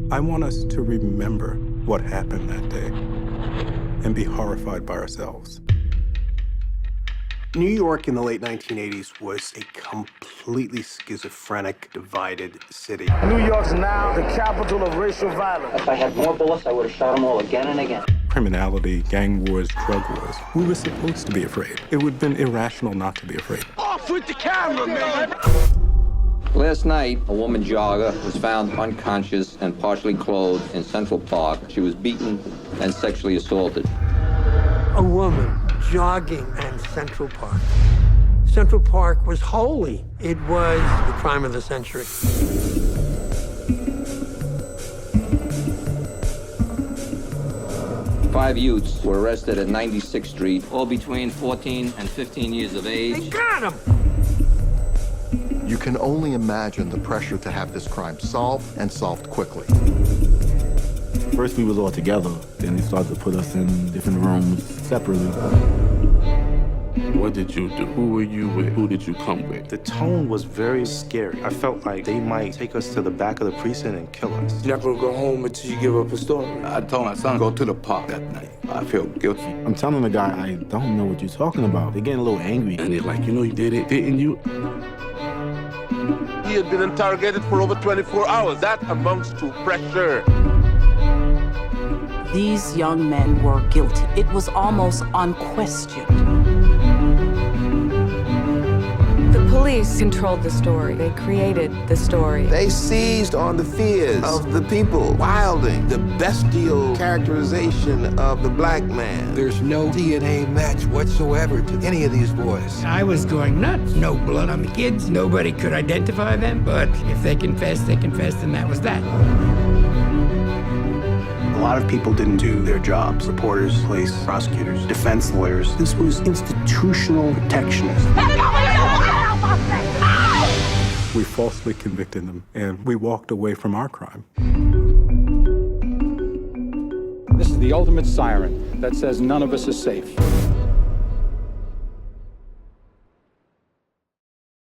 I want us to remember what happened that day and be horrified by ourselves. New York in the late 1980s was a completely schizophrenic, divided city. New York's now the capital of racial violence. If I had more bullets, I would have shot them all again and again. Criminality, gang wars, drug wars. We were supposed to be afraid. It would have been irrational not to be afraid. Off with the camera, man! Last night, a woman jogger was found unconscious and partially clothed in Central Park. She was beaten and sexually assaulted. A woman jogging in Central Park. Central Park was holy. It was the crime of the century. 5 youths were arrested at 96th Street, all between 14 and 15 years of age. They got him! You can only imagine the pressure to have this crime solved, and solved quickly. First we was all together, then they started to put us in different rooms separately. What did you do? Who were you with? Who did you come with? The tone was very scary. I felt like they might take us to the back of the precinct and kill us. You're not gonna go home until you give up a story. I told my son, go to the park that night. I felt guilty. I'm telling the guy, I don't know what you're talking about. They're getting a little angry. And they're like, you know you did it, didn't you? He had been interrogated for over 24 hours. That amounts to pressure. These young men were guilty. It was almost unquestioned. The police controlled the story. They created the story. They seized on the fears of the people, wilding the bestial characterization of the black man. There's no DNA match whatsoever to any of these boys. I was going nuts. No blood on the kids. Nobody could identify them, but if they confessed, and that was that. A lot of people didn't do their jobs. Reporters, police, prosecutors, defense lawyers. This was institutional protectionism. We falsely convicted them, and we walked away from our crime. This is the ultimate siren that says none of us is safe.